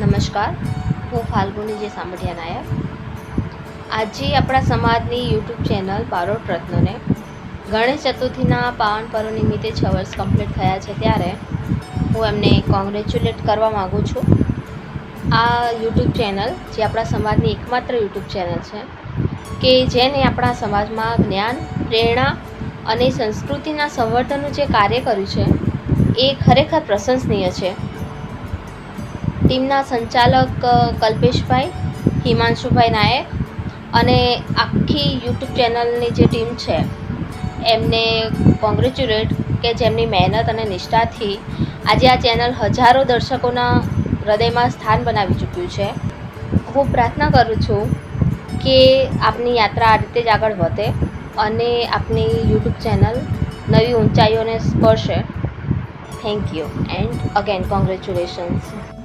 નમસ્કાર, હું ફાલ્ગુની જે સાંભળિયા નાયક। આજે આપણા સમાજની યુટ્યુબ ચેનલ બારોટ રત્નને ગણેશ ચતુર્થીના પાવન પર્વ નિમિત્તે 6 વર્ષ કમ્પ્લીટ થયા છે, ત્યારે હું એમને કોંગ્રેચ્યુલેટ કરવા માગું છું। આ યુટ્યુબ ચેનલ જે આપણા સમાજની એકમાત્ર યુટ્યુબ ચેનલ છે કે જેને આપણા સમાજમાં જ્ઞાન, પ્રેરણા અને સંસ્કૃતિના સંવર્ધનનું જે કાર્ય કર્યું છે એ ખરેખર પ્રશંસનીય છે। ટીમના સંચાલક કલ્પેશભાઈ, હિમાંશુભાઈ નાયક અને આખી યુટ્યુબ ચેનલની જે ટીમ છે એમને કોંગ્રેચ્યુલેટ કે જેમની મહેનત અને નિષ્ઠાથી આજે આ ચેનલ હજારો દર્શકોના હૃદયમાં સ્થાન બનાવી ચૂક્યું છે। હું પ્રાર્થના કરું છું કે આપની યાત્રા આ રીતે જ આગળ વધે અને આપની યુટ્યુબ ચેનલ નવી ઊંચાઈઓને સ્પર્શે। Thank you and again congratulations.